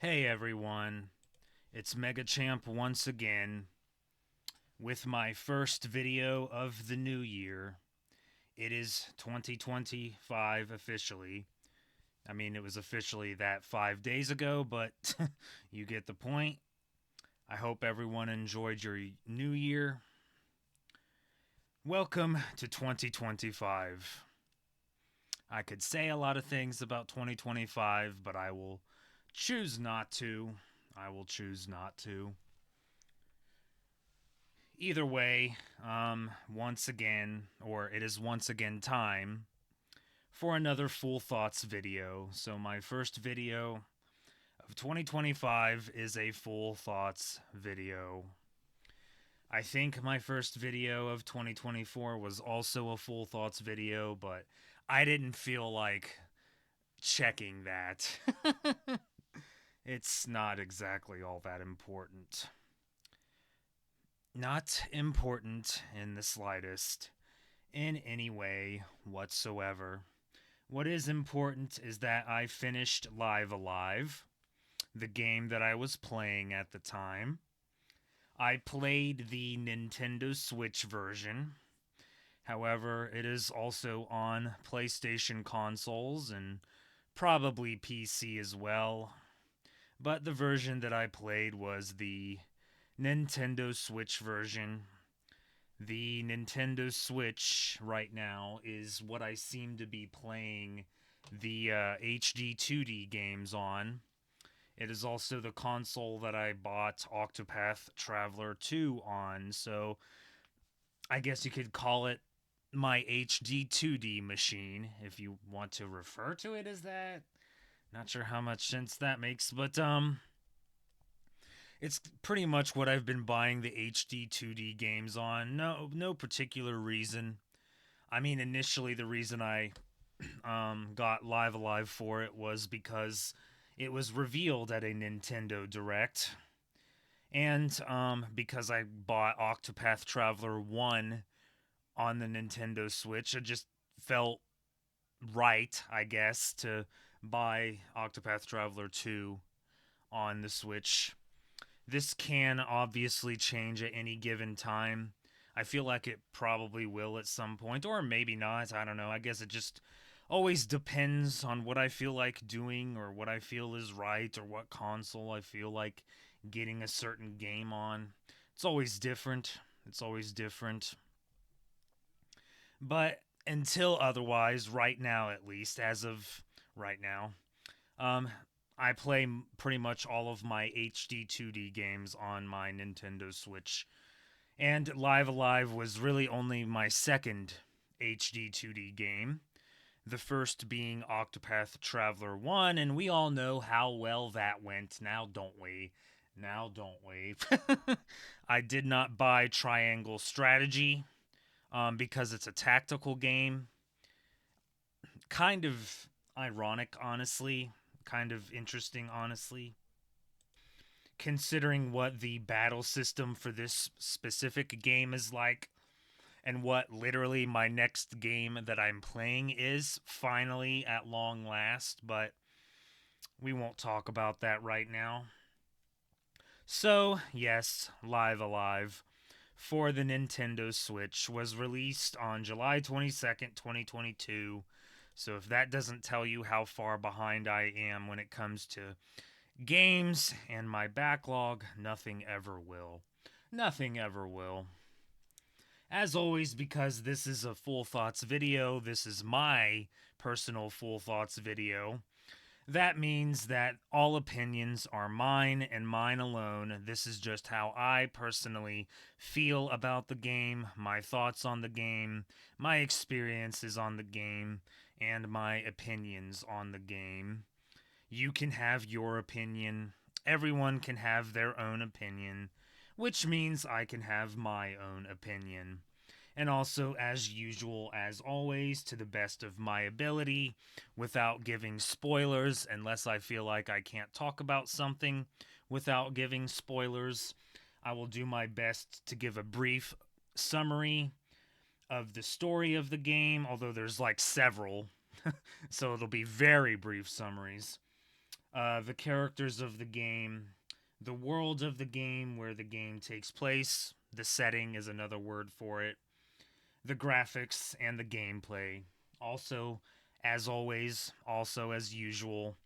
Hey everyone, it's MegaChamp once again with my first video of the new year. It is 2025 officially. I mean, it was officially that 5 days ago, but you get the point. I hope everyone enjoyed your new year. Welcome to 2025. I could say a lot of things about 2025, but I will choose not to. I will choose not to. Either way, once again, or it is once again time for another Full Thoughts video. So, my first video of 2025 is a Full Thoughts video. I think my first video of 2024 was also a Full Thoughts video, but I didn't feel like checking that. It's not exactly all that important. Not important in the slightest, in any way whatsoever. What is important is that I finished Live Alive, the game that I was playing at the time. I played the Nintendo Switch version. However, it is also on PlayStation consoles and probably PC as well. But the version that I played was the Nintendo Switch version. The Nintendo Switch right now is what I seem to be playing the HD2D games on. It is also the console that I bought Octopath Traveler 2 on, so I guess you could call it my HD2D machine if you want to refer to it as that. Not sure how much sense that makes, but it's pretty much what I've been buying the HD 2D games on. No particular reason. I mean, initially the reason I got Live Alive for it was because it was revealed at a Nintendo Direct, and because I bought Octopath Traveler 1 on the Nintendo Switch, it just felt right, I guess, to buy Octopath Traveler 2 on the Switch. This can obviously change at any given time. I feel like it probably will at some point, or maybe not. I don't know. I guess it just always depends on what I feel like doing, or what I feel is right, or what console I feel like getting a certain game on. It's always different. It's always different. But until otherwise, right now at least, as of right now, um, I play pretty much all of my HD 2D games on my Nintendo Switch. And Live Alive was really only my second HD 2D game. The first being Octopath Traveler 1, and we all know how well that went, now don't we? Now don't we? I did not buy Triangle Strategy because it's a tactical game. Kind of ironic, honestly. Kind of interesting, honestly, considering what the battle system for this specific game is like, and what literally my next game that I'm playing is, finally, at long last, but we won't talk about that right now. So, yes, Live Alive for the Nintendo Switch was released on July 22nd, 2022. So, if that doesn't tell you how far behind I am when it comes to games and my backlog, nothing ever will. Nothing ever will. As always, because this is a Full Thoughts video, this is my personal Full Thoughts video. That means that all opinions are mine and mine alone. This is just how I personally feel about the game, my thoughts on the game, my experiences on the game, and my opinions on the game. You can have your opinion. Everyone can have their own opinion, which means I can have my own opinion. And also, as usual, as always, to the best of my ability, without giving spoilers, unless I feel like I can't talk about something without giving spoilers, I will do my best to give a brief summary of the story of the game, although there's like several, so it'll be very brief summaries. the characters of the game, the world of the game where the game takes place, the setting is another word for it, the graphics, and the gameplay. Also, as always, also as usual,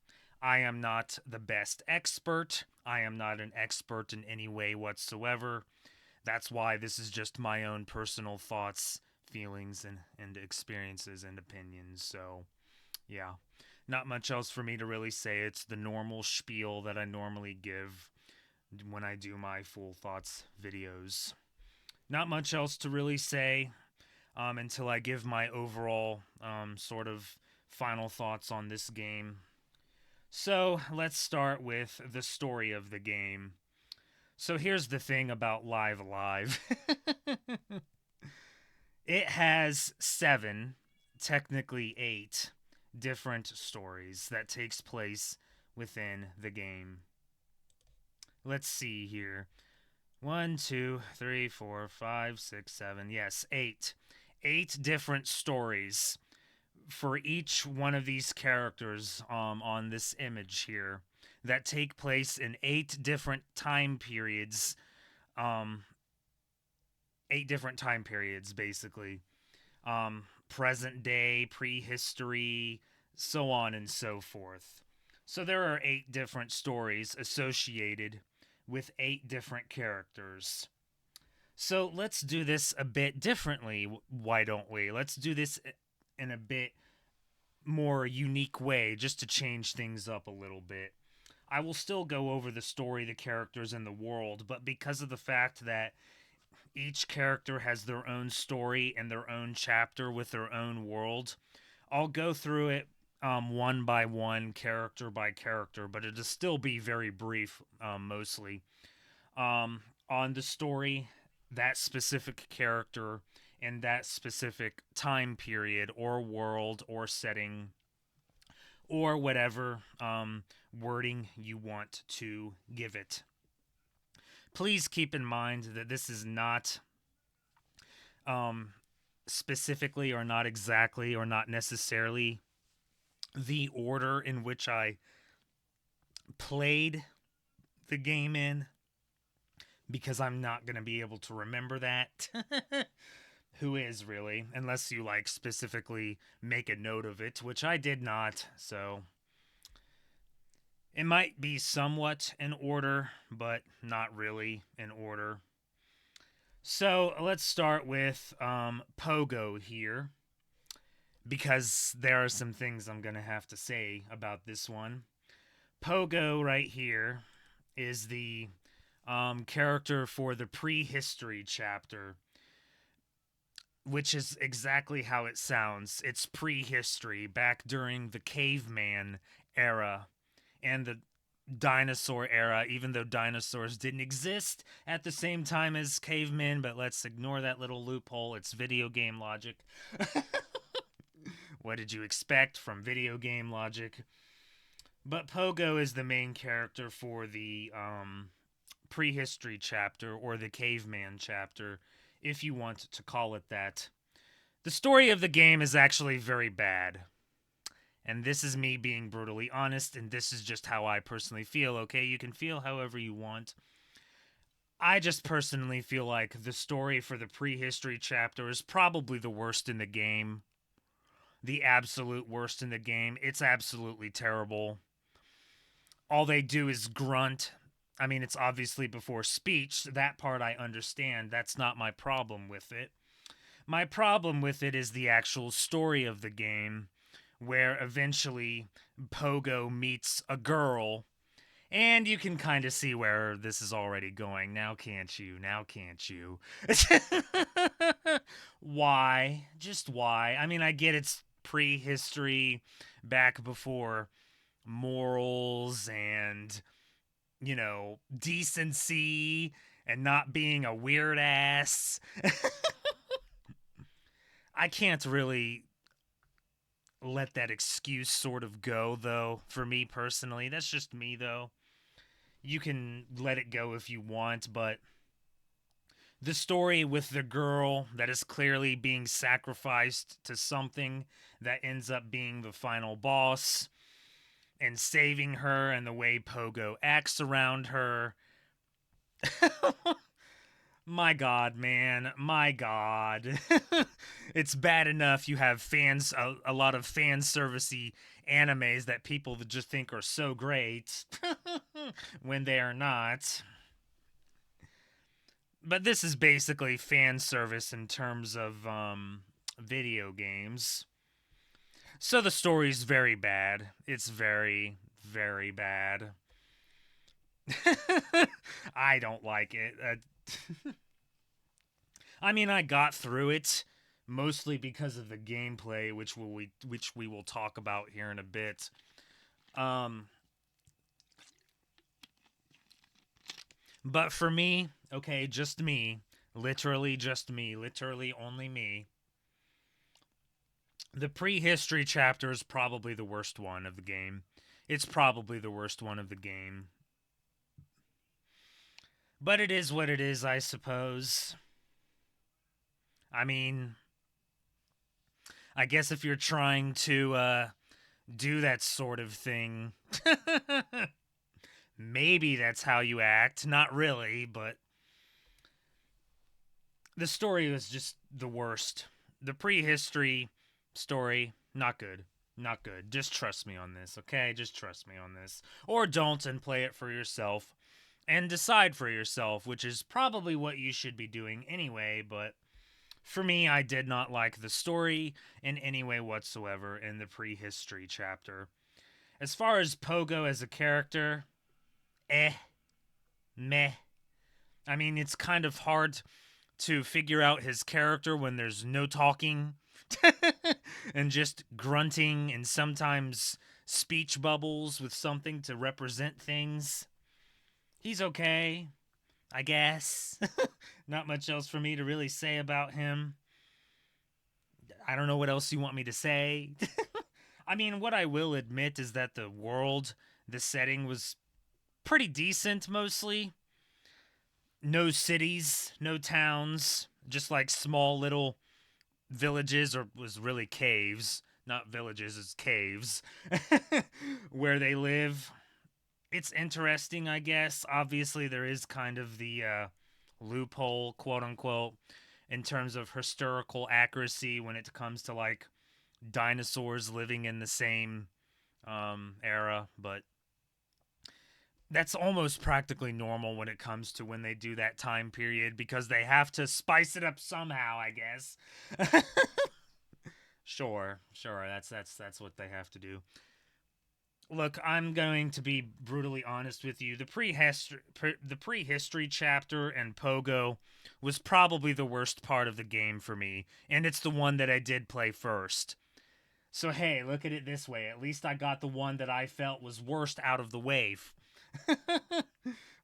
I am not the best expert. I am not an expert in any way whatsoever. That's why this is just my own personal thoughts, feelings, and experiences and opinions. So, yeah. Not much else for me to really say. It's the normal spiel that I normally give when I do my full thoughts videos. Not much else to really say until I give my overall sort of final thoughts on this game. So let's start with the story of the game. So here's the thing about Live Alive. It has 7, technically 8, different stories that takes place within the game. Let's see here. 1, 2, 3, 4, 5, 6, 7. Yes, 8. 8 different stories for each one of these characters on this image here that take place in 8 different time periods. 8 different time periods, basically. Present day, prehistory, so on and so forth. So there are 8 different stories associated with 8 different characters. So let's do this a bit differently, why don't we? Let's do this in a bit more unique way, just to change things up a little bit. I will still go over the story, the characters, and the world, but because of the fact that each character has their own story and their own chapter with their own world, I'll go through it one by one, character by character, but it'll still be very brief, mostly. On the story, that specific character in that specific time period or world or setting or whatever wording you want to give it. Please keep in mind that this is not specifically or not exactly or not necessarily the order in which I played the game in, because I'm not going to be able to remember that. Who is really, unless you like specifically make a note of it, which I did not, so it might be somewhat in order, but not really in order. So let's start with Pogo here, because there are some things I'm going to have to say about this one. Pogo right here is the character for the prehistory chapter, which is exactly how it sounds. It's prehistory, back during the caveman era and the dinosaur era, even though dinosaurs didn't exist at the same time as cavemen, but let's ignore that little loophole. It's video game logic. What did you expect from video game logic? But Pogo is the main character for the prehistory chapter, or the caveman chapter, if you want to call it that. The story of the game is actually very bad. And this is me being brutally honest, and this is just how I personally feel, okay? You can feel however you want. I just personally feel like the story for the prehistory chapter is probably the worst in the game. The absolute worst in the game. It's absolutely terrible. All they do is grunt. I mean, it's obviously before speech. That part I understand. That's not my problem with it. My problem with it is the actual story of the game, where eventually Pogo meets a girl, and you can kind of see where this is already going. Now can't you? Now can't you? Why? Just why? I mean, I get it's prehistory, back before morals and, decency and not being a weird ass. I can't really let that excuse sort of go, though, for me personally. That's just me, though. You can let it go if you want, but the story with the girl that is clearly being sacrificed to something that ends up being the final boss, and saving her and the way Pogo acts around her. My God, man. My God. It's bad enough you have a lot of fan servicey animes that people just think are so great when they are not. But this is basically fan service in terms of video games. So the story's very bad. It's very, very bad. I don't like it. I mean, I got through it mostly because of the gameplay, which we will talk about here in a bit. Um, but for me, okay, just me, literally only me. The prehistory chapter is probably the worst one of the game. It's probably the worst one of the game. But it is what it is, I suppose. I mean, I guess if you're trying to do that sort of thing, maybe that's how you act. Not really, but the story was just the worst. The prehistory story, not good. Not good. Just trust me on this, okay? Just trust me on this. Or don't and play it for yourself and decide for yourself, which is probably what you should be doing anyway, but for me, I did not like the story in any way whatsoever in the prehistory chapter. As far as Pogo as a character, meh. I mean, it's kind of hard to figure out his character when there's no talking and just grunting and sometimes speech bubbles with something to represent things. He's okay, I guess. Not much else for me to really say about him. I don't know what else you want me to say. I mean, what I will admit is that the world, the setting was pretty decent mostly. No cities, no towns, just like small little villages, or was really caves, not villages, it's caves, where they live. It's interesting, I guess. Obviously, there is kind of the loophole, quote unquote, in terms of historical accuracy when it comes to like dinosaurs living in the same era, but that's almost practically normal when it comes to when they do that time period because they have to spice it up somehow, I guess. Sure, that's what they have to do. Look, I'm going to be brutally honest with you. The prehistory chapter and Pogo was probably the worst part of the game for me, and it's the one that I did play first. So hey, look at it this way. At least I got the one that I felt was worst out of the way.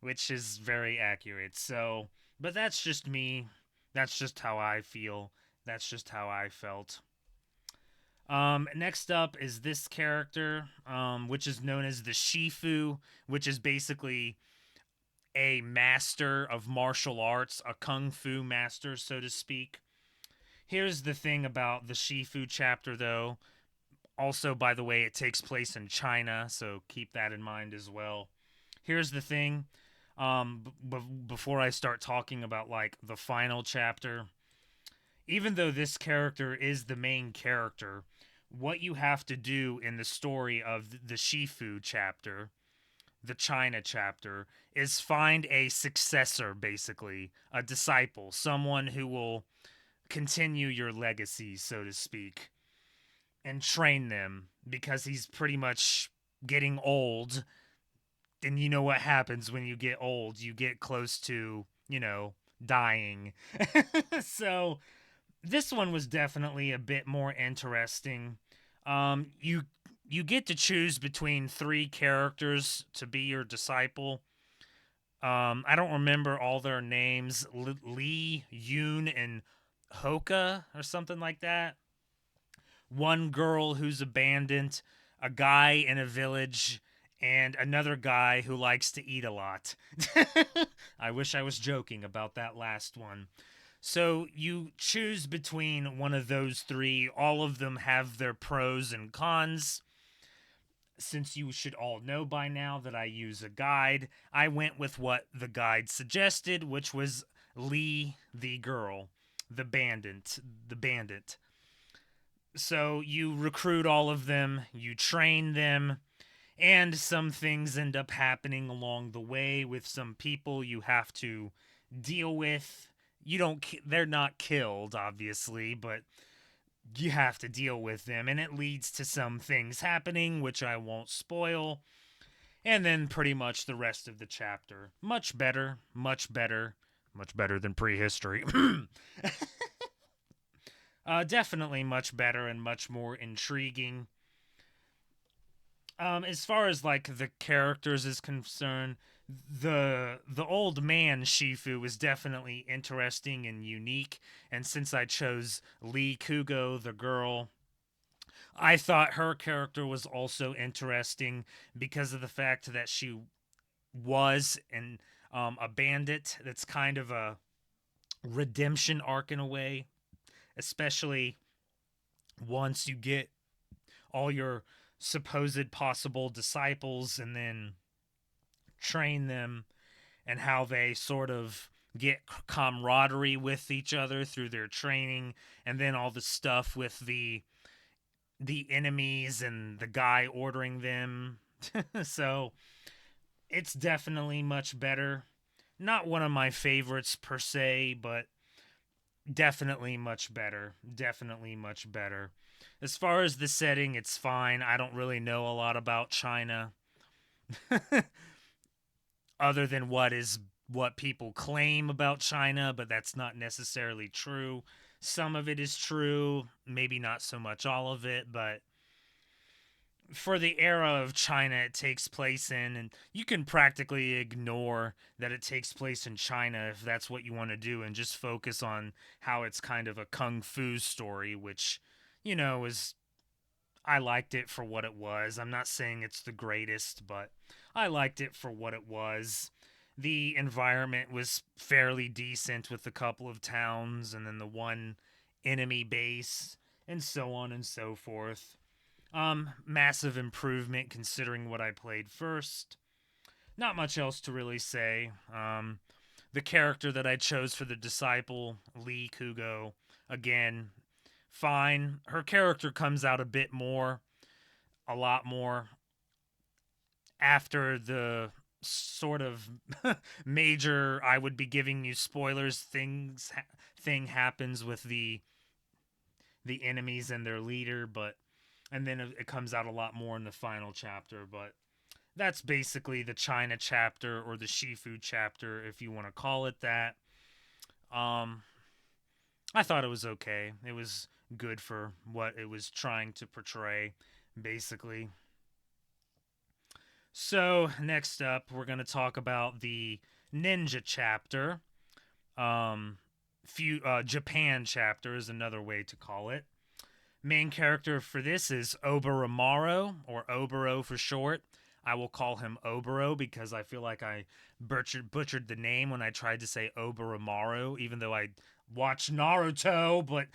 Which is very accurate. So, but that's just me. That's just how I feel. That's just how I felt. Next up is this character, which is known as the Shifu, which is basically a master of martial arts, a kung fu master, so to speak. Here's the thing about the Shifu chapter, though. Also, by the way, it takes place in China, so keep that in mind as well. Here's the thing. Before I start talking about like the final chapter, even though this character is the main character, what you have to do in the story of the Shifu chapter, the China chapter, is find a successor, basically, a disciple, someone who will continue your legacy, so to speak, and train them because he's pretty much getting old. And you know what happens when you get old? You get close to, dying. So this one was definitely a bit more interesting. You get to choose between three characters to be your disciple. I don't remember all their names. Lee, Yoon, and Hoka or something like that. One girl who's abandoned, a guy in a village, and another guy who likes to eat a lot. I wish I was joking about that last one. So you choose between one of those three. All of them have their pros and cons. since you should all know by now that I use a guide, I went with what the guide suggested, which was Lee the girl, the bandit, the bandit. So you recruit all of them, you train them, and some things end up happening along the way with some people you have to deal with. You don't they're not killed obviously, but you have to deal with them, and it leads to some things happening which I won't spoil. And then pretty much the rest of the chapter. Much better, much better, much better than prehistory. Definitely much better and much more intriguing. As far as like the characters is concerned, the old man Shifu was definitely interesting and unique. And since I chose Lee Kugo, the girl, I thought her character was also interesting because of the fact that she was a bandit. That's kind of a redemption arc in a way, especially once you get all your supposed possible disciples and then train them, and how they sort of get camaraderie with each other through their training, and then all the stuff with the enemies and the guy ordering them. So it's definitely much better. Not one of my favorites per se, but definitely much better. Definitely much better. As far as the setting, it's fine. I don't really know a lot about China other than what people claim about China, but that's not necessarily true. Some of it is true, maybe not so much all of it, but for the era of China it takes place in, and you can practically ignore that it takes place in China if that's what you want to do, and just focus on how it's kind of a kung fu story, which, is I liked it for what it was. I'm not saying it's the greatest, but I liked it for what it was. The environment was fairly decent with a couple of towns and then the one enemy base, and so on and so forth. Massive improvement considering what I played first. Not much else to really say. The character that I chose for the disciple, Lee Kugo, again, fine. Her character comes out a bit more, a lot more, after the sort of major, I would be giving you spoilers, thing happens with the enemies and their leader, but and then it comes out a lot more in the final chapter, but that's basically the China chapter, or the Shifu chapter if you want to call it that. um I thought it was okay. It was good for what it was trying to portray, basically. So, next up, we're going to talk about the ninja chapter. Japan chapter is another way to call it. Main character for this is Oboromaru, or Oboro for short. I will call him Oboro because I feel like I butchered the name when I tried to say Oboromaru, even though I watched Naruto, but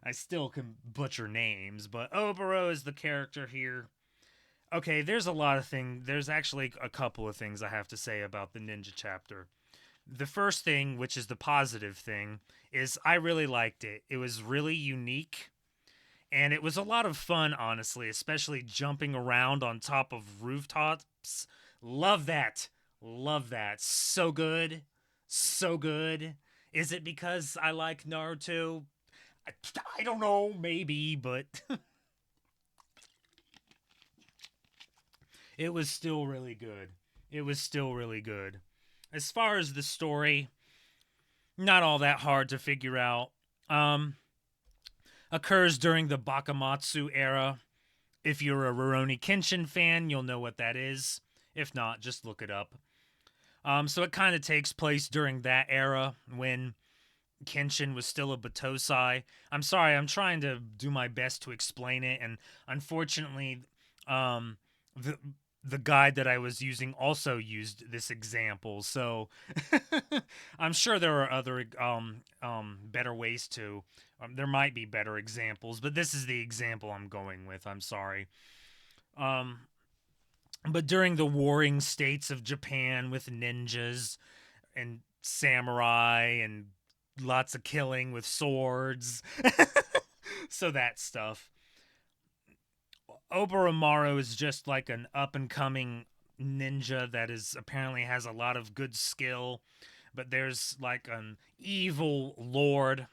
I still can butcher names. But Oboro is the character here. Okay, there's a lot of things. There's actually a couple of things I have to say about the ninja chapter. The first thing, which is the positive thing, is I really liked it. It was really unique, and it was a lot of fun, honestly, especially jumping around on top of rooftops. Love that. Love that. So good. So good. Is it because I like Naruto? I don't know, maybe, but it was still really good. It was still really good. As far as the story, not all that hard to figure out. Um, Occurs during the Bakamatsu era. If you're a Rurouni Kenshin fan, you'll know what that is. If not, just look it up. So it kind of takes place during that era when Kenshin was still a Batosai. I'm sorry, I'm trying to do my best to explain it, and unfortunately, the the guide that I was using also used this example. So I'm sure there are other better ways to. There might be better examples, but this is the example I'm going with. I'm sorry. Um, but during the warring states of Japan with ninjas and samurai and lots of killing with swords, so that stuff. Oboromaru is just like an up and coming ninja that is apparently has a lot of good skill, but there's like an evil lord.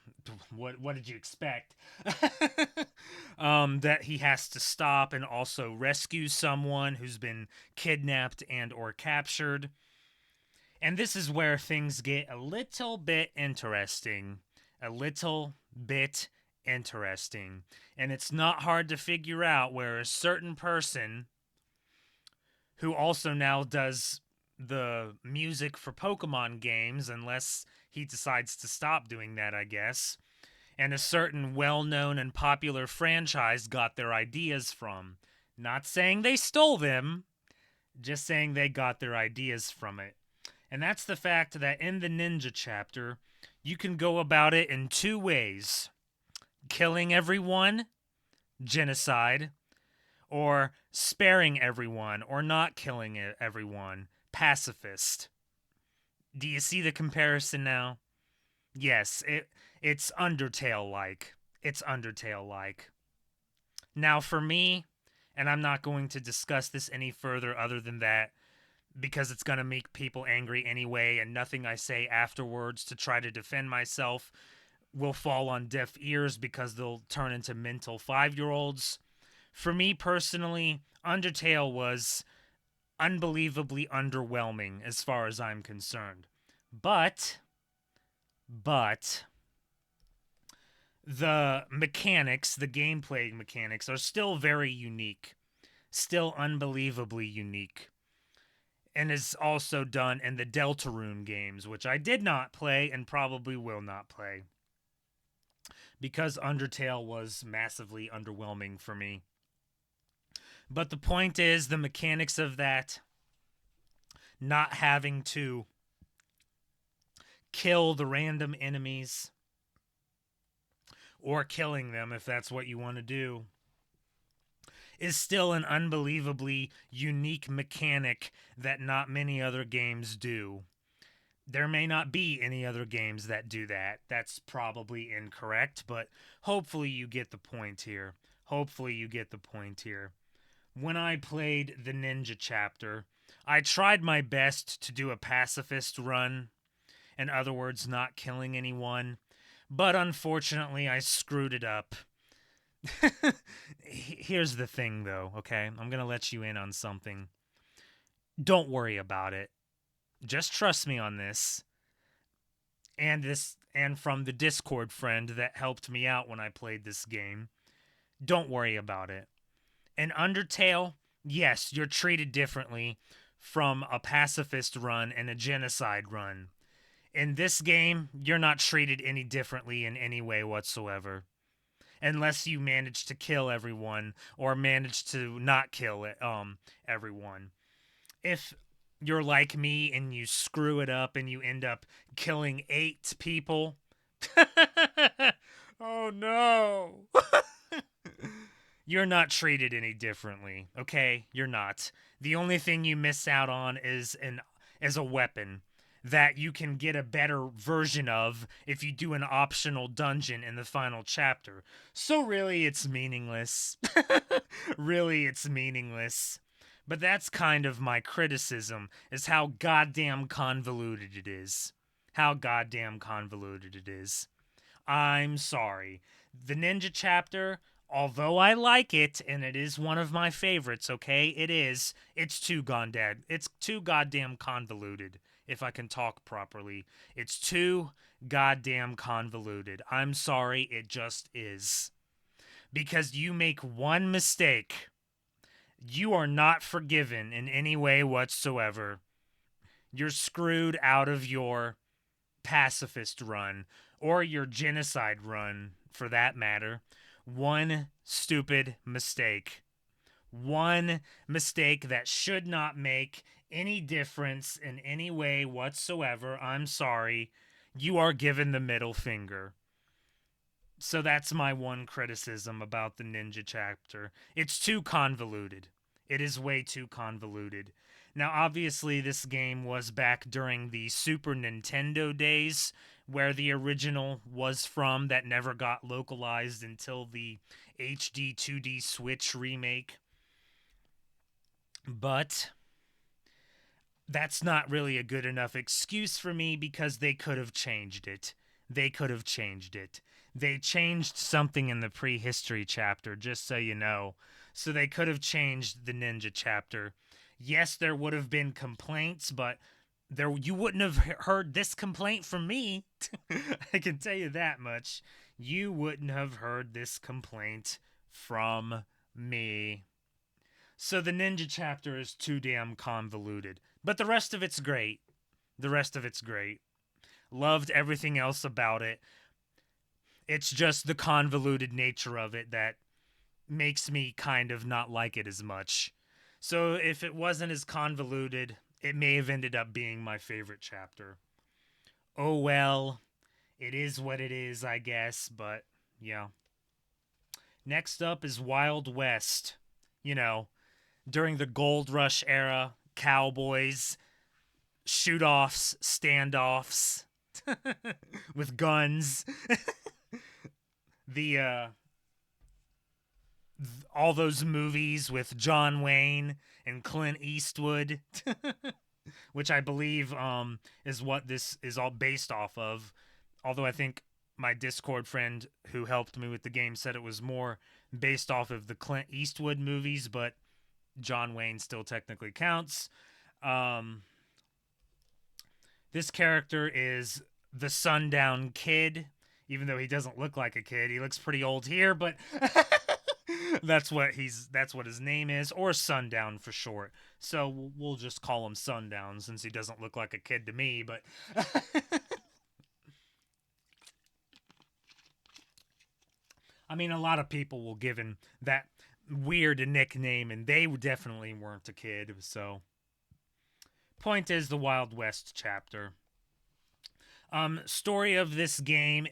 What did you expect? That he has to stop and also rescue someone who's been kidnapped and or captured. And this is where things get a little bit interesting. A little bit interesting. And it's not hard to figure out where a certain person who also now does the music for Pokemon games, unless he decides to stop doing that, I guess, and a certain well known and popular franchise got their ideas from. Not saying they stole them, just saying they got their ideas from it. And that's the fact that in the ninja chapter, you can go about it in two ways: killing everyone, genocide, or sparing everyone, or not killing everyone, pacifist. Do you see the comparison now? Yes, it's Undertale like. It's Undertale like. Now for me, and I'm not going to discuss this any further other than that, because it's going to make people angry anyway, and nothing I say afterwards to try to defend myself will fall on deaf ears because they'll turn into mental 5-year-olds. For me personally, Undertale was unbelievably underwhelming as far as I'm concerned. But the mechanics, the gameplay mechanics are still very unique. Still unbelievably unique. And is also done in the Deltarune games, which I did not play and probably will not play, because Undertale was massively underwhelming for me. But the point is, the mechanics of that, not having to kill the random enemies, or killing them if that's what you want to do, is still an unbelievably unique mechanic that not many other games do. There may not be any other games that do that. That's probably incorrect, but hopefully you get the point here. Hopefully you get the point here. When I played the Ninja chapter, I tried my best to do a pacifist run. In other words, not killing anyone. But unfortunately, I screwed it up. Here's the thing, though, okay? I'm going to let you in on something. Don't worry about it. Just trust me on this. And from the Discord friend that helped me out when I played this game. Don't worry about it. In Undertale, yes, you're treated differently from a pacifist run and a genocide run. In this game, you're not treated any differently in any way whatsoever. Unless you manage to kill everyone or manage to not kill everyone. If you're like me and you screw it up and you end up killing 8 people, oh no. You're not treated any differently, okay? You're not. The only thing you miss out on is a weapon that you can get a better version of if you do an optional dungeon in the final chapter. So really it's meaningless. Really it's meaningless. But that's kind of my criticism, is how goddamn convoluted it is. How goddamn convoluted it is. I'm sorry. The Ninja chapter, although I like it and it is one of my favorites, okay? It's too goddamn convoluted, if I can talk properly. It's too goddamn convoluted. I'm sorry, it just is. Because you make one mistake, you are not forgiven in any way whatsoever. You're screwed out of your pacifist run, or your genocide run, for that matter. One stupid mistake. One mistake that should not make any difference in any way whatsoever. I'm sorry. You are given the middle finger. So that's my one criticism about the Ninja chapter. It's too convoluted. It is way too convoluted. Now, obviously, this game was back during the Super Nintendo days, where the original was from, that never got localized until the HD2D Switch remake. But that's not really a good enough excuse for me because they could have changed it. They could have changed it. They changed something in the prehistory chapter, just so you know. So they could have changed the ninja chapter. Yes, there would have been complaints, but there you wouldn't have heard this complaint from me. I can tell you that much. You wouldn't have heard this complaint from me. So the ninja chapter is too damn convoluted. But the rest of it's great. The rest of it's great. Loved everything else about it. It's just the convoluted nature of it that makes me kind of not like it as much. So if it wasn't as convoluted, it may have ended up being my favorite chapter. Oh well, it is what it is, I guess, but yeah. Next up is Wild West. You know, during the Gold Rush era, cowboys, shoot offs, standoffs with guns. the all those movies with John Wayne and Clint Eastwood, which I believe is what this is all based off of. Although I think my Discord friend who helped me with the game said it was more based off of the Clint Eastwood movies, but John Wayne still technically counts. Um, this character is the Sundown Kid, even though he doesn't look like a kid. He looks pretty old here, but that's what his name is, or Sundown for short. So we'll just call him Sundown since he doesn't look like a kid to me, but I mean, a lot of people will give him that weird nickname, and they definitely weren't a kid. So, point is the Wild West chapter. Story of this game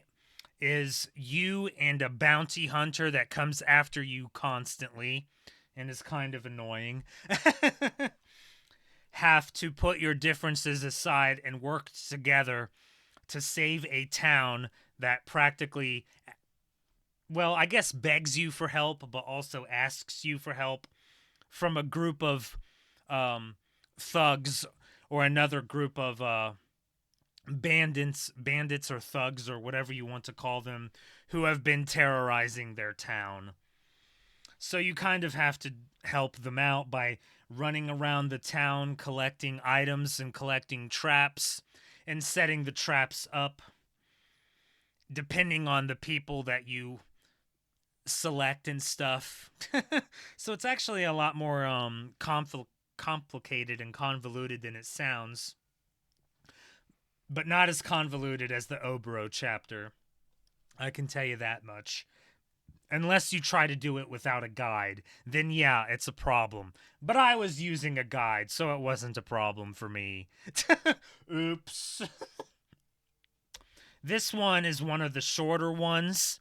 is you and a bounty hunter that comes after you constantly and is kind of annoying. Have to put your differences aside and work together to save a town that practically, well, I guess begs you for help, but also asks you for help from a group of thugs or another group of bandits or thugs or whatever you want to call them, who have been terrorizing their town. So you kind of have to help them out by running around the town collecting items and collecting traps and setting the traps up depending on the people that you select and stuff. So it's actually a lot more complicated and convoluted than it sounds, but not as convoluted as the Obro chapter. I can tell you that much. Unless you try to do it without a guide, then yeah, it's a problem. But I was using a guide, so it wasn't a problem for me. Oops. This one is one of the shorter ones.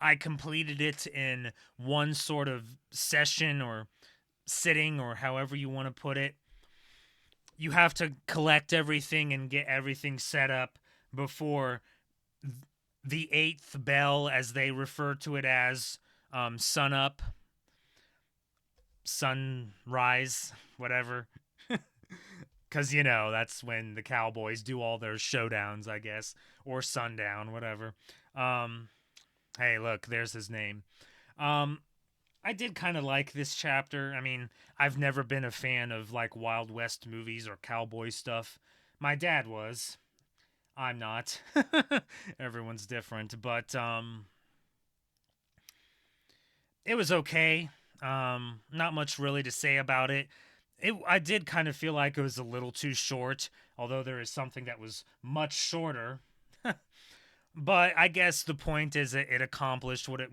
I completed it in one sort of session or sitting, or however you want to put it. You have to collect everything and get everything set up before the eighth bell, as they refer to it as, sun up, sunrise, whatever. Because, that's when the cowboys do all their showdowns, I guess, or sundown, whatever. Hey, look, there's his name. I did kind of like this chapter. I mean, I've never been a fan of, like, Wild West movies or cowboy stuff. My dad was. I'm not. Everyone's different, but it was okay. Not much really to say about it. I did kind of feel like it was a little too short, although there is something that was much shorter. But I guess the point is that it accomplished what it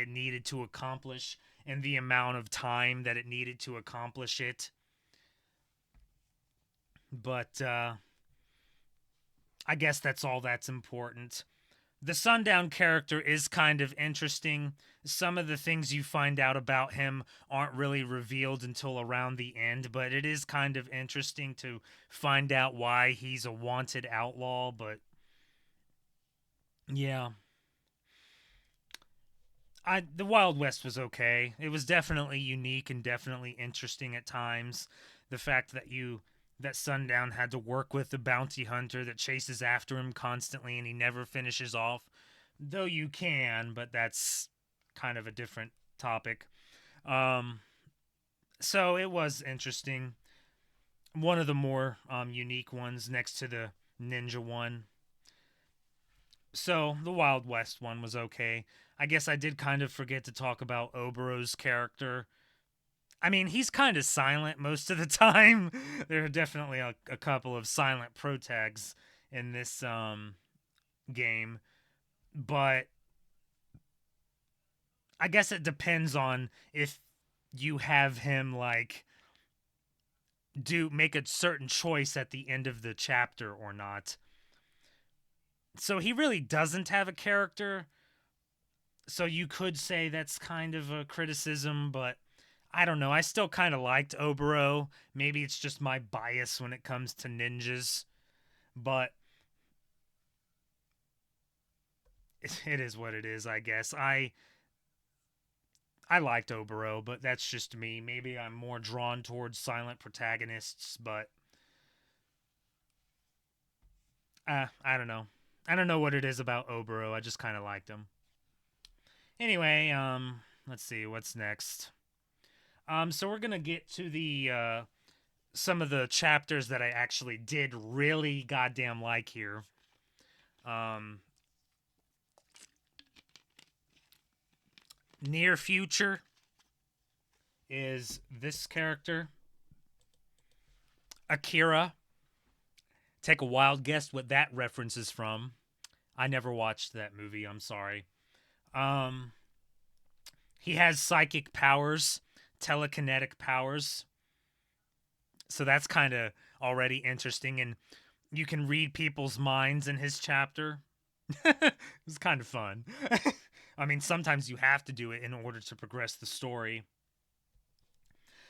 needed to accomplish in the amount of time that it needed to accomplish it. But I guess that's all that's important. The Sundown character is kind of interesting. Some of the things you find out about him aren't really revealed until around the end, but it is kind of interesting to find out why he's a wanted outlaw. But yeah, the Wild West was okay. It was definitely unique and definitely interesting at times. The fact that Sundown had to work with the bounty hunter that chases after him constantly and he never finishes off. Though you can, but that's kind of a different topic. Um, so it was interesting. One of the more unique ones next to the ninja one. So the Wild West one was okay. I guess I did kind of forget to talk about Obero's character. I mean, he's kind of silent most of the time. There are definitely a couple of silent protags in this game, but I guess it depends on if you have him like do make a certain choice at the end of the chapter or not. So he really doesn't have a character. So you could say that's kind of a criticism, but I don't know. I still kind of liked Obero. Maybe it's just my bias when it comes to ninjas, but it is what it is, I guess. I liked Obero, but that's just me. Maybe I'm more drawn towards silent protagonists, but I don't know. I don't know what it is about Obero. I just kind of liked him. Anyway, let's see what's next. So we're gonna get to the some of the chapters that I actually did really goddamn like here. Um, Near future is this character, Akira. Take a wild guess what that reference is from. I never watched that movie. I'm sorry. Um, he has psychic powers, telekinetic powers. So that's kind of already interesting. And you can read people's minds in his chapter. It's kind of fun. I mean, sometimes you have to do it in order to progress the story.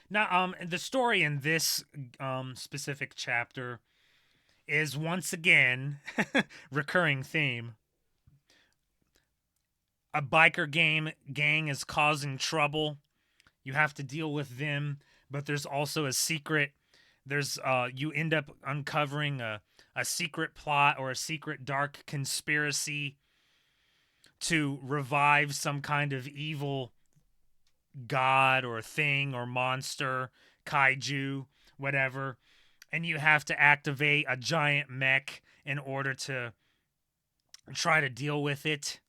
Now, the story in this specific chapter is once again recurring theme. A biker gang is causing trouble. You have to deal with them, but there's also a secret. There's you end up uncovering a secret plot or a secret dark conspiracy to revive some kind of evil god or thing or monster, kaiju, whatever. And you have to activate a giant mech in order to try to deal with it.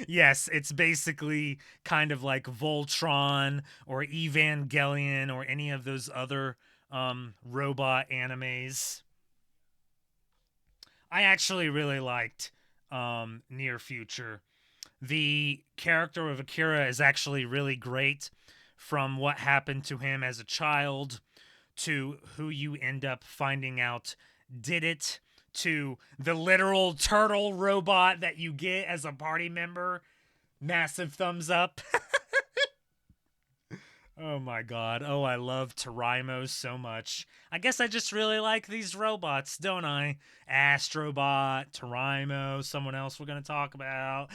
Yes, it's basically kind of like Voltron or Evangelion or any of those other robot animes. I actually really liked Near Future. The character of Akira is actually really great, from what happened to him as a child to who you end up finding out did it, to the literal turtle robot that you get as a party member. Massive thumbs up. Oh my god. Oh, I love Taraimo so much. I guess I just really like these robots, don't I? Astrobot, Taraimo, someone else we're going to talk about.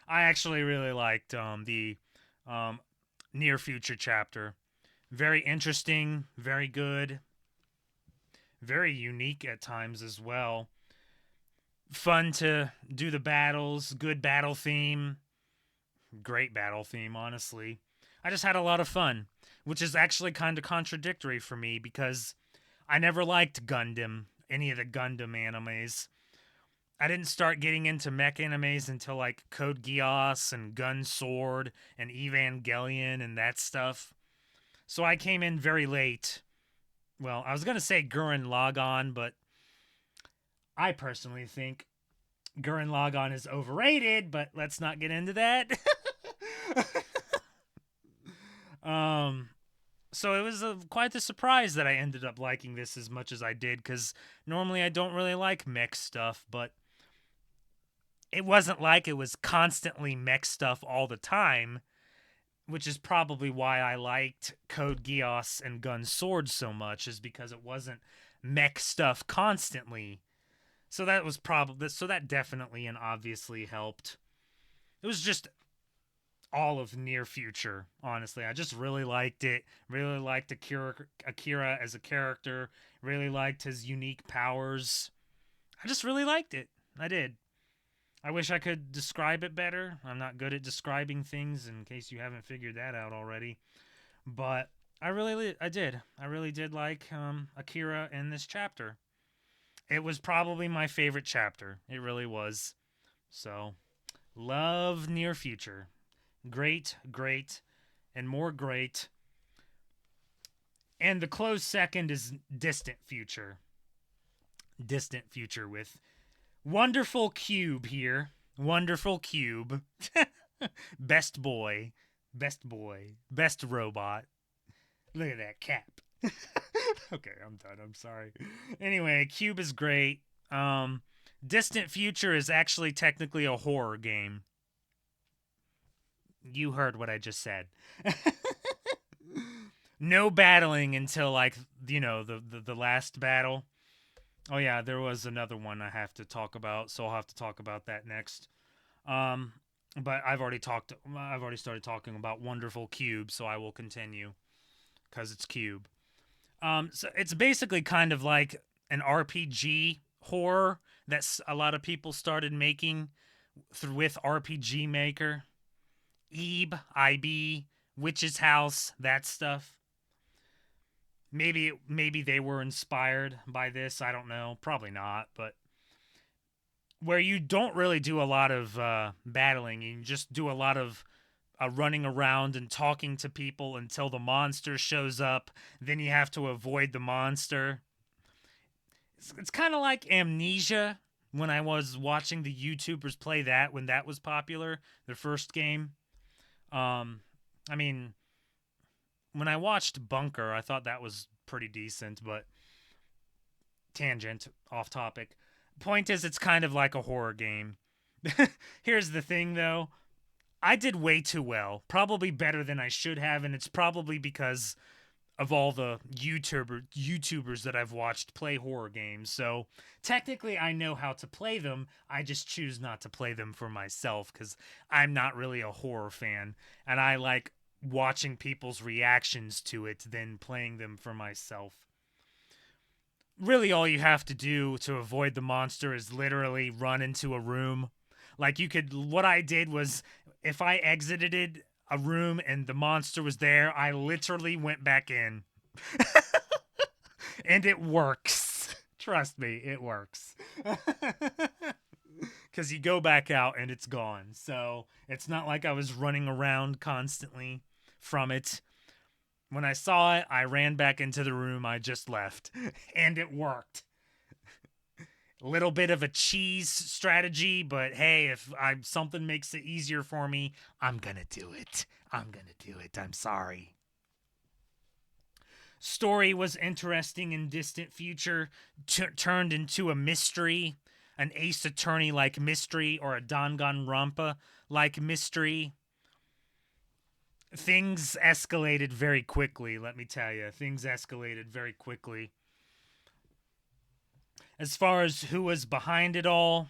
I actually really liked the um, near future chapter. Very interesting, very good, very unique at times as well. Fun to do the battles, good battle theme, great battle theme, honestly. I just had a lot of fun, which is actually kind of contradictory for me because I never liked Gundam, any of the Gundam animes. I didn't start getting into mech animes until like Code Geass and Gun Sword and Evangelion and that stuff. So I came in very late. Well, I was going to say Gurren Lagann, but I personally think Gurren Lagann is overrated, but let's not get into that. um So it was quite the surprise that I ended up liking this as much as I did, because normally I don't really like mech stuff, but it wasn't like it was constantly mech stuff all the time, which is probably why I liked Code Geass and Gun Sword so much, is because it wasn't mech stuff constantly. So that was probably, so that definitely and obviously helped. It was just all of near future, honestly. I just really liked it. Really liked Akira as a character. Really liked his unique powers. I just really liked it. I did. I wish I could describe it better. I'm not good at describing things, in case you haven't figured that out already. But I really did like Akira in this chapter. It was probably my favorite chapter. It really was. So, love near future. Great, great, and more great. And the close second is distant future. Distant future with wonderful Cube here. Wonderful Cube. Best boy. Best boy. Best robot. Look at that cap. Okay, I'm done. I'm sorry. Anyway, Cube is great. Distant Future is actually technically a horror game. You heard what I just said. No battling until, like, the last battle. Oh yeah, there was another one I have to talk about, so I'll have to talk about that next. Um, but I've already started talking about Wonderful Cube, so I will continue because it's Cube. So it's basically kind of like an RPG horror that a lot of people started making with RPG Maker, IB, Witch's House, that stuff. Maybe they were inspired by this. I don't know. Probably not. But where you don't really do a lot of battling, you just do a lot of running around and talking to people until the monster shows up. Then you have to avoid the monster. It's kind of like Amnesia when I was watching the YouTubers play that when that was popular, their first game. I mean, when I watched Bunker, I thought that was pretty decent, but tangent, off topic. Point is, it's kind of like a horror game. Here's the thing, though. I did way too well. Probably better than I should have, and it's probably because of all the YouTubers that I've watched play horror games. So technically I know how to play them. I just choose not to play them for myself because I'm not really a horror fan, and I like watching people's reactions to it than playing them for myself. Really, all you have to do to avoid the monster is literally run into a room. Like, what I did was, if I exited a room and the monster was there, I literally went back in. And it works. Trust me, it works. Because you go back out and it's gone. So it's not like I was running around constantly from it. When I saw it, I ran back into the room I just left. And it worked. A little bit of a cheese strategy, but hey, if something makes it easier for me, I'm gonna do it. I'm sorry. Story was interesting in Distant Future, turned into a mystery, an Ace Attorney like mystery, or a Danganronpa like mystery. Things escalated very quickly, let me tell you. Things escalated very quickly. As far as who was behind it all,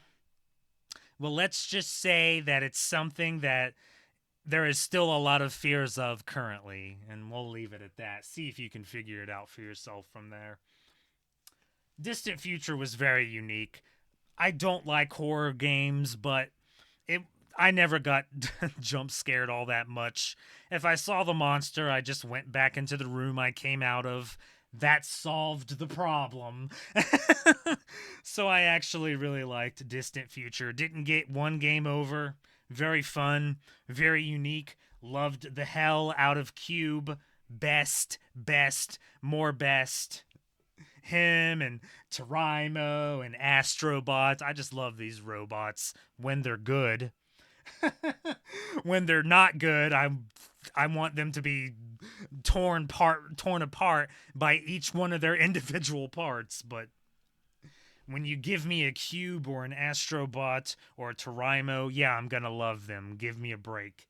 well, let's just say that it's something that there is still a lot of fears of currently, and we'll leave it at that. See if you can figure it out for yourself from there. Distant Future was very unique. I don't like horror games, but I never got jump scared all that much. If I saw the monster, I just went back into the room I came out of. That solved the problem. So I actually really liked Distant Future. Didn't get one game over. Very fun, very unique. Loved the hell out of Cube. Best, more best. Him and Taraimo and Astrobots. I just love these robots when they're good. When they're not good, I want them to be torn apart by each one of their individual parts. But when you give me a Cube or an Astrobot or a Terimo, yeah, I'm gonna love them. Give me a break.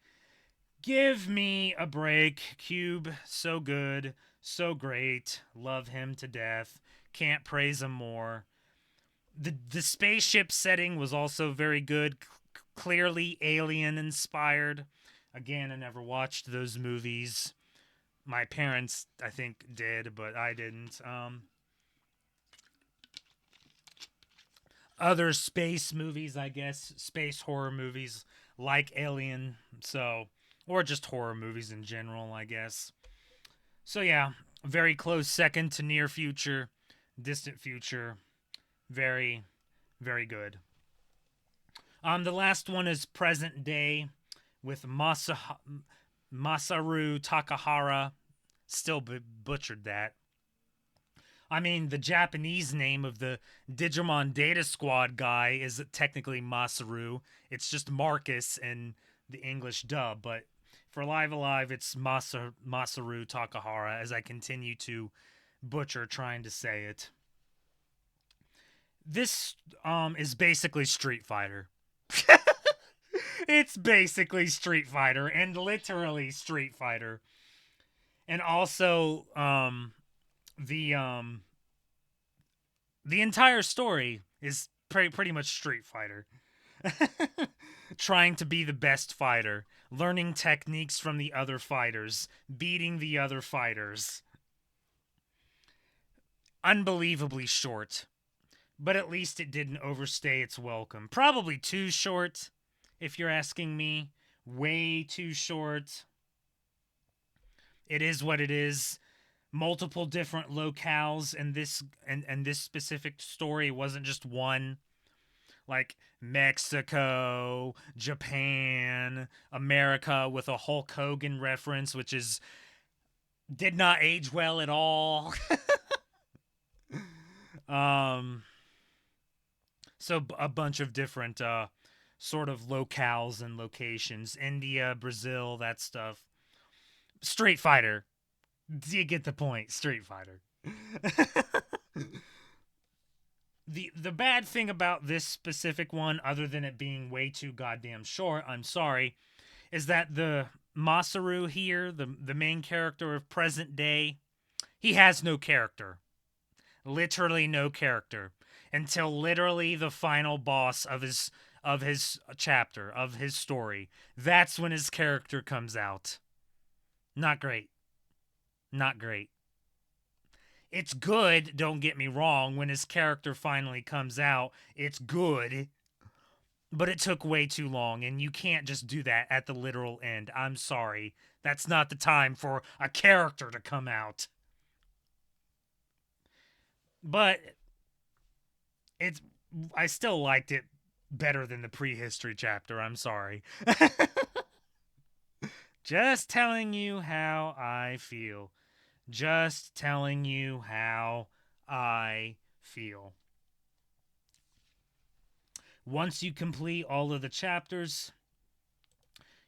Give me a break. Cube, so good, so great. Love him to death. Can't praise him more. The spaceship setting was also very good. Clearly alien inspired. Again, I never watched those movies. My parents, I think, did, but I didn't. Other space movies, I guess, space horror movies like Alien, so, or just horror movies in general, I guess. So yeah, very close second to near future, distant future, very, very good. The last one is present day with Masaru Takahara. Still butchered that. I mean, the Japanese name of the Digimon Data Squad guy is technically Masaru. It's just Marcus in the English dub, but for Live Alive, it's Masaru Takahara, as I continue to butcher trying to say it. This is basically Street Fighter. It's basically Street Fighter, and literally Street Fighter. And also, the entire story is pretty much Street Fighter. Trying to be the best fighter, learning techniques from the other fighters, beating the other fighters. Unbelievably short, but at least it didn't overstay its welcome. Probably too short, if you're asking me. Way too short. It is what it is. Multiple different locales in this and this specific story wasn't just one. Like Mexico, Japan, America with a Hulk Hogan reference, which did not age well at all. So a bunch of different sort of locales and locations. India, Brazil, that stuff. Street Fighter. Do you get the point? Street Fighter. The bad thing about this specific one, other than it being way too goddamn short, I'm sorry, is that the Masaru here, the main character of present day, he has no character. Literally no character. Until literally the final boss of his chapter, of his story. That's when his character comes out. Not great. Not great. It's good, don't get me wrong, when his character finally comes out. It's good. But it took way too long, and you can't just do that at the literal end. I'm sorry. That's not the time for a character to come out. But I still liked it better than the prehistory chapter. I'm sorry. Just telling you how I feel. Just telling you how I feel. Once you complete all of the chapters,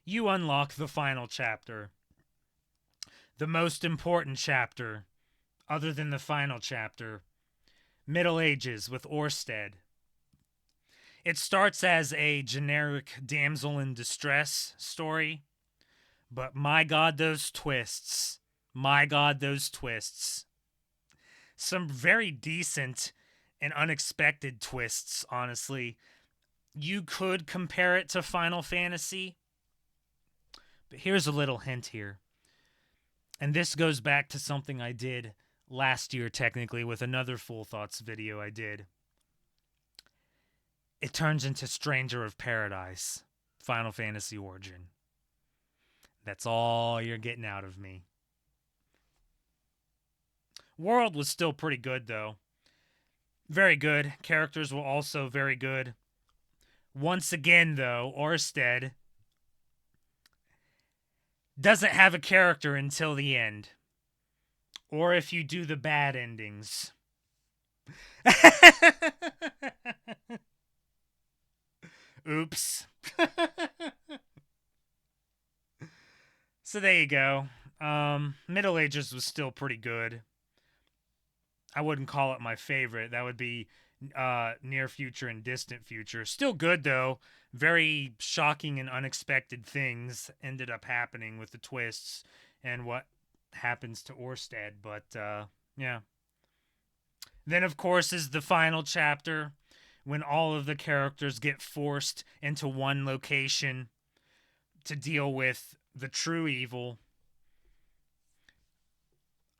you unlock the final chapter. The most important chapter, other than the final chapter, Middle Ages with Orsted. It starts as a generic damsel in distress story, but my god, those twists. My god, those twists. Some very decent and unexpected twists, honestly. You could compare it to Final Fantasy, but here's a little hint here. And this goes back to something I did last year, technically, with another Full Thoughts video I did. It turns into Stranger of Paradise, Final Fantasy Origin. That's all you're getting out of me. World was still pretty good, though. Very good. Characters were also very good. Once again, though, Orsted doesn't have a character until the end. Or if you do the bad endings. Oops. So there you go. Middle Ages was still pretty good. I wouldn't call it my favorite. That would be near future and distant future. Still good though. Very shocking and unexpected things ended up happening with the twists and what happens to Orsted. But yeah. Then of course is the final chapter when all of the characters get forced into one location to deal with the true evil.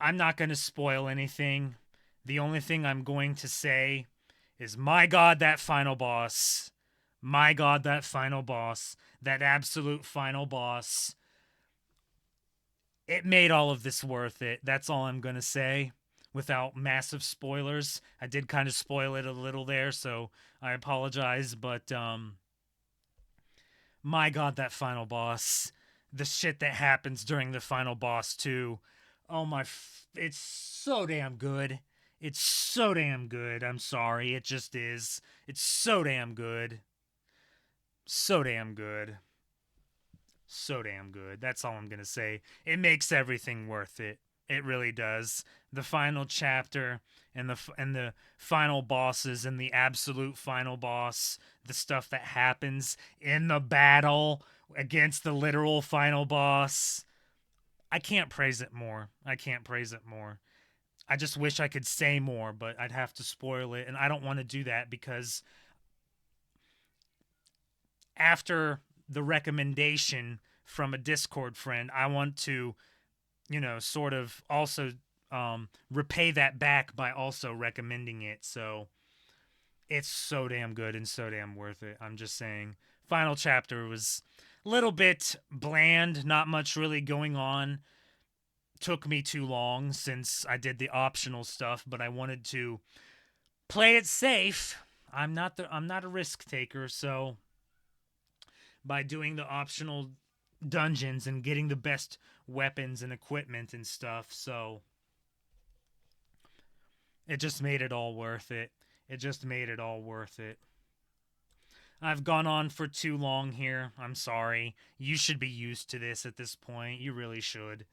I'm not going to spoil anything. The only thing I'm going to say is, my God, that final boss. My God, that final boss. That absolute final boss. It made all of this worth it. That's all I'm going to say without massive spoilers. I did kind of spoil it a little there, so I apologize, but my God, that final boss. The shit that happens during the final boss, too. Oh my, it's so damn good. It's so damn good. I'm sorry. It just is. It's so damn good. So damn good. So damn good. That's all I'm going to say. It makes everything worth it. It really does. The final chapter and the final bosses and the absolute final boss, the stuff that happens in the battle against the literal final boss. I can't praise it more. I can't praise it more. I just wish I could say more, but I'd have to spoil it, and I don't want to do that because after the recommendation from a Discord friend, I want to, sort of also repay that back by also recommending it. So it's so damn good and so damn worth it. I'm just saying. Final chapter was a little bit bland, not much really going on. Took me too long since I did the optional stuff, but I wanted to play it safe. I'm not a risk taker, so by doing the optional dungeons and getting the best weapons and equipment and stuff, so it just made it all worth it. It just made it all worth it. I've gone on for too long here. I'm sorry. You should be used to this at this point. You really should.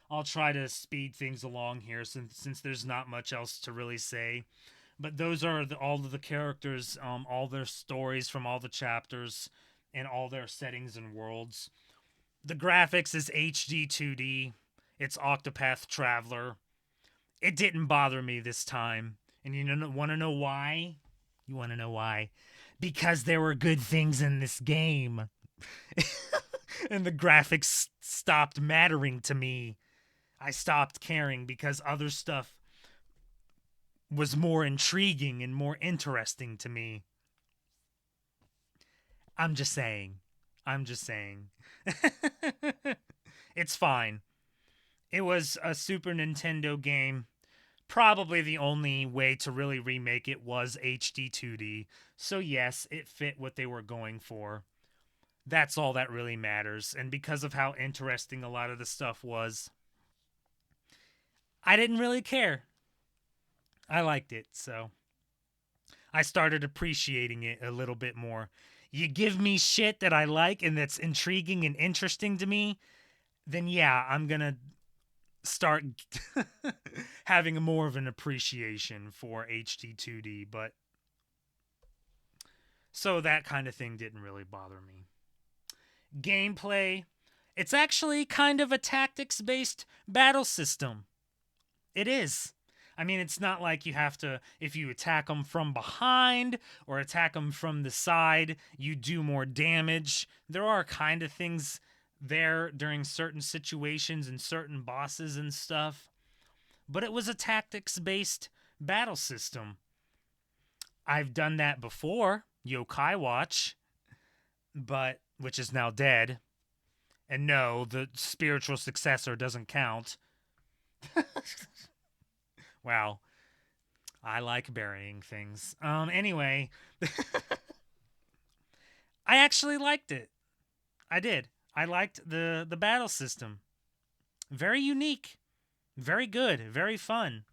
I'll try to speed things along here since there's not much else to really say. But those are all of the characters, all their stories from all the chapters, and all their settings and worlds. The graphics is HD2D. It's Octopath Traveler. It didn't bother me this time. And you want to know why? You want to know why? Because there were good things in this game. And the graphics stopped mattering to me. I stopped caring because other stuff was more intriguing and more interesting to me. I'm just saying. I'm just saying. It's fine. It was a Super Nintendo game. Probably the only way to really remake it was HD2D. So yes, it fit what they were going for. That's all that really matters. And because of how interesting a lot of the stuff was, I didn't really care. I liked it, so I started appreciating it a little bit more. You give me shit that I like and that's intriguing and interesting to me, then yeah, I'm gonna start having more of an appreciation for HD2D, but so that kind of thing didn't really bother me. Gameplay, it's actually kind of a tactics-based battle system. It is. I mean, it's not like you have to, if you attack them from behind or attack them from the side, you do more damage. There are kind of things there during certain situations and certain bosses and stuff. But it was a tactics-based battle system. I've done that before, Yokai Watch, but which is now dead. And no, the spiritual successor doesn't count. Wow. I like burying things. Anyway. I actually liked it. I did. I liked the battle system. Very unique. Very good. Very fun.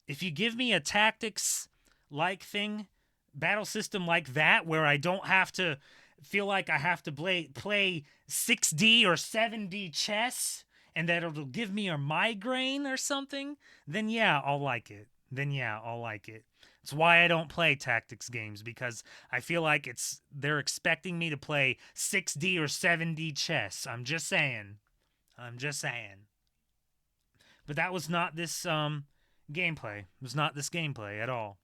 If you give me a tactics-like thing, battle system like that, where I don't have to feel like I have to play 6D or 7D chess and that it'll give me a migraine or something, then yeah, I'll like it. Then yeah, I'll like it. It's why I don't play tactics games, because I feel like they're expecting me to play 6D or 7D chess. I'm just saying. I'm just saying. But that was not this gameplay. It was not this gameplay at all.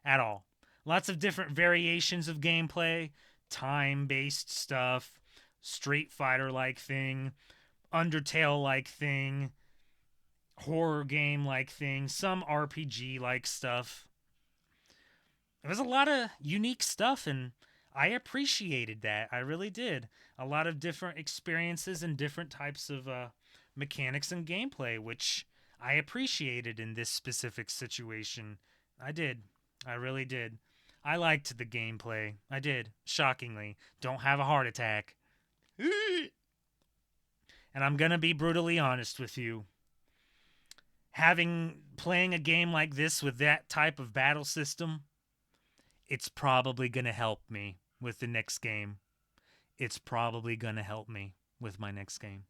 At all. Lots of different variations of gameplay, time-based stuff, Street Fighter like thing, Undertale like thing, horror game like thing, some RPG like stuff. It was a lot of unique stuff, and I appreciated that. I really did. A lot of different experiences and different types of mechanics and gameplay, which I appreciated in this specific situation. I did. I really did. I liked the gameplay. I did. Shockingly. Don't have a heart attack. And I'm going to be brutally honest with you. Playing a game like this with that type of battle system, it's probably going to help me with the next game. It's probably going to help me with my next game.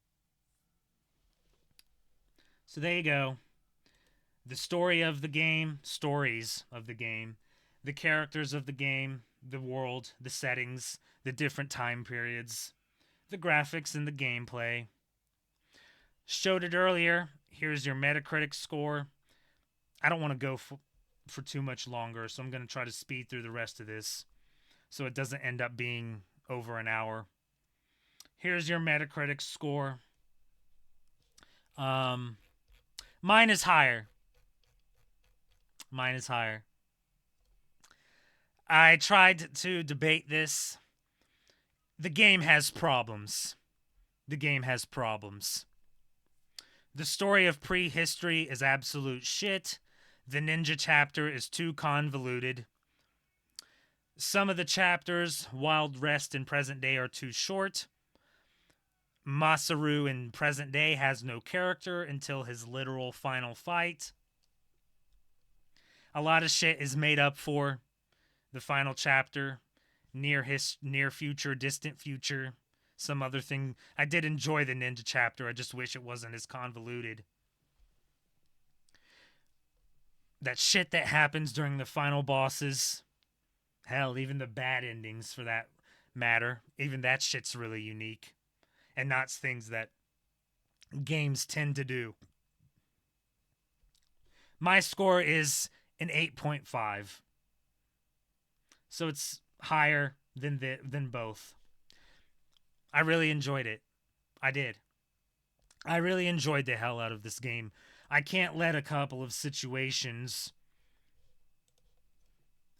So there you go. The story of the game, stories of the game, the characters of the game, the world, the settings, the different time periods, the graphics and the gameplay. Showed it earlier. Here's your Metacritic score. I don't want to go for too much longer, so I'm going to try to speed through the rest of this so it doesn't end up being over an hour. Here's your Metacritic score. Mine is higher. Mine is higher. I tried to debate this. The game has problems. The game has problems. The story of prehistory is absolute shit. The ninja chapter is too convoluted. Some of the chapters, Wild Rest and Present Day, are too short. Masaru in Present Day has no character until his literal final fight. A lot of shit is made up for the final chapter, near future, distant future, some other thing. I did enjoy the ninja chapter. I just wish it wasn't as convoluted. That shit that happens during the final bosses, hell, even the bad endings for that matter, even that shit's really unique and not things that games tend to do. My score is an 8.5. So it's higher than both. I really enjoyed it. I did. I really enjoyed the hell out of this game. I can't let a couple of situations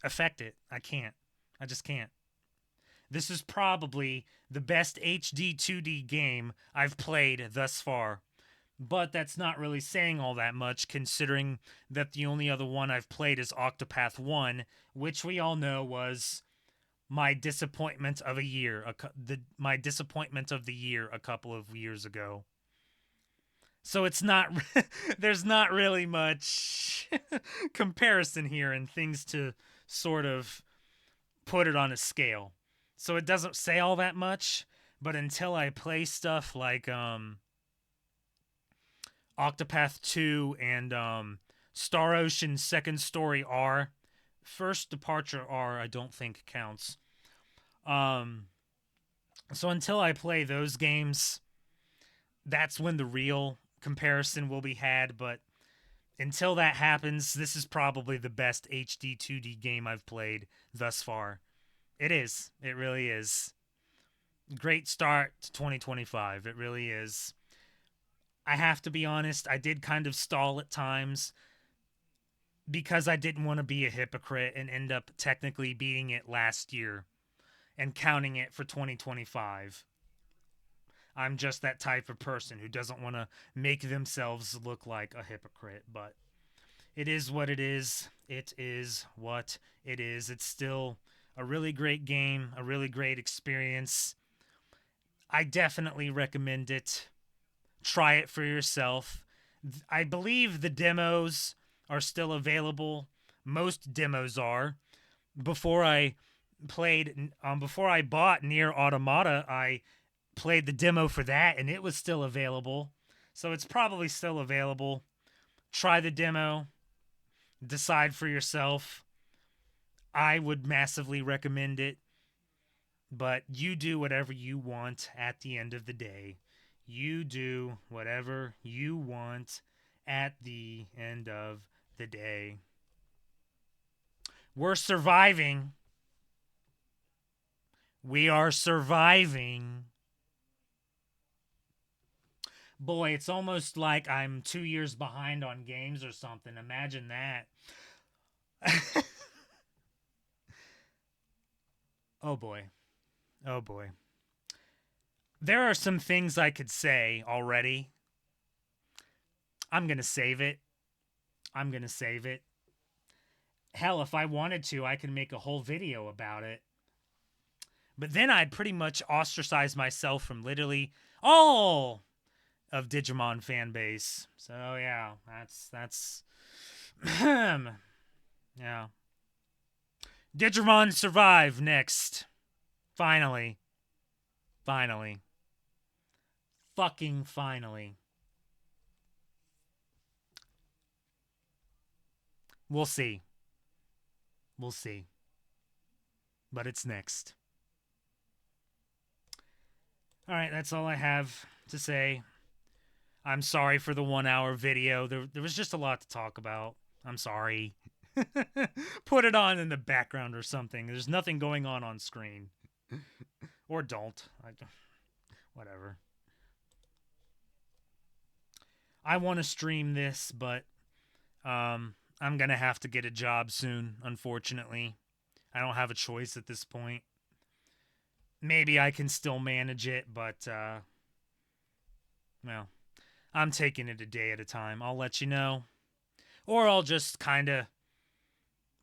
affect it. I can't. I just can't. This is probably the best HD2D game I've played thus far. But that's not really saying all that much, considering that the only other one I've played is Octopath 1, which we all know was my disappointment of a year, my disappointment of the year a couple of years ago. So it's not, there's not really much comparison here and things to sort of put it on a scale. So it doesn't say all that much, but until I play stuff like Octopath 2 and Star Ocean Second Story R, First Departure R I don't think counts. So until I play those games, that's when the real comparison will be had, but until that happens, this is probably the best HD2D game I've played thus far. It is. It really is. Great start to 2025. It really is. I have to be honest, I did kind of stall at times because I didn't want to be a hypocrite and end up technically beating it last year and counting it for 2025. I'm just that type of person who doesn't want to make themselves look like a hypocrite, but it is what it is. It is what it is. It's still a really great game, a really great experience. I definitely recommend it. Try it for yourself. I believe the demos are still available. Most demos are. Before I bought Nier Automata, I played the demo for that, and it was still available. So it's probably still available. Try the demo, decide for yourself. I would massively recommend it, but you do whatever you want at the end of the day. You do whatever you want at the end of the day. We're surviving. We are surviving. Boy, it's almost like I'm 2 years behind on games or something. Imagine that. Oh boy. Oh boy. There are some things I could say already. I'm going to save it. I'm going to save it. Hell, if I wanted to, I could make a whole video about it. But then I'd pretty much ostracize myself from literally all of Digimon fan base. So yeah, that's yeah. Digimon Survive next. Finally. Finally. Fucking finally. We'll see. We'll see. But it's next. Alright, that's all I have to say. I'm sorry for the 1 hour video. There was just a lot to talk about. I'm sorry. Put it on in the background or something. There's nothing going on screen. Or don't. Whatever. I want to stream this, but I'm going to have to get a job soon, unfortunately. I don't have a choice at this point. Maybe I can still manage it, but, well, I'm taking it a day at a time. I'll let you know. Or I'll just kind of...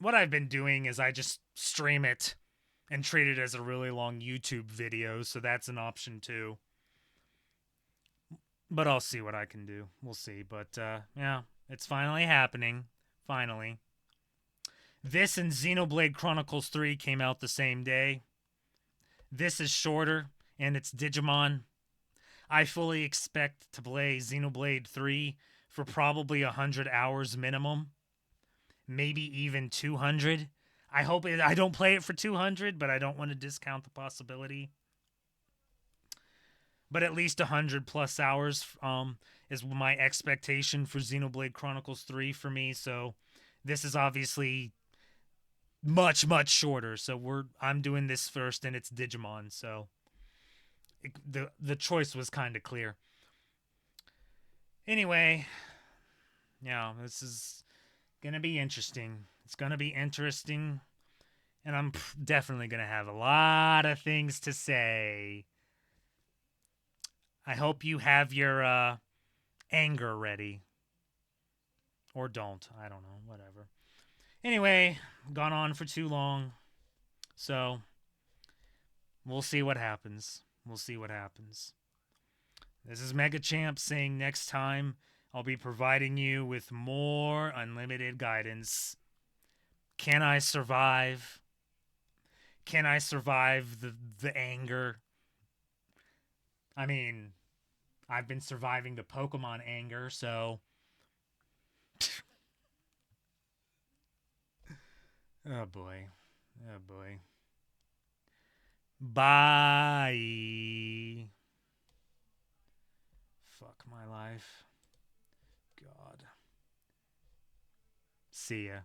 What I've been doing is I just stream it and treat it as a really long YouTube video, so that's an option too. But I'll see what I can do. We'll see. But, yeah, it's finally happening. Finally. This and Xenoblade Chronicles 3 came out the same day. This is shorter, and it's Digimon. I fully expect to play Xenoblade 3 for probably 100 hours minimum. Maybe even 200. I hope I don't play it for 200, but I don't want to discount the possibility. But at least 100 plus hours is my expectation for Xenoblade Chronicles 3 for me. So this is obviously much, much shorter. So I'm doing this first, and it's Digimon. So the choice was kind of clear. Anyway, yeah, this is gonna be interesting. It's gonna be interesting, and I'm definitely gonna have a lot of things to say. I hope you have your anger ready. Or don't. I don't know. Whatever. Anyway, gone on for too long. So, we'll see what happens. We'll see what happens. This is Mega Champ saying next time I'll be providing you with more unlimited guidance. Can I survive? Can I survive the anger? I mean, I've been surviving the Pokemon anger, so... Oh boy. Oh boy. Bye. Fuck my life. God. See ya.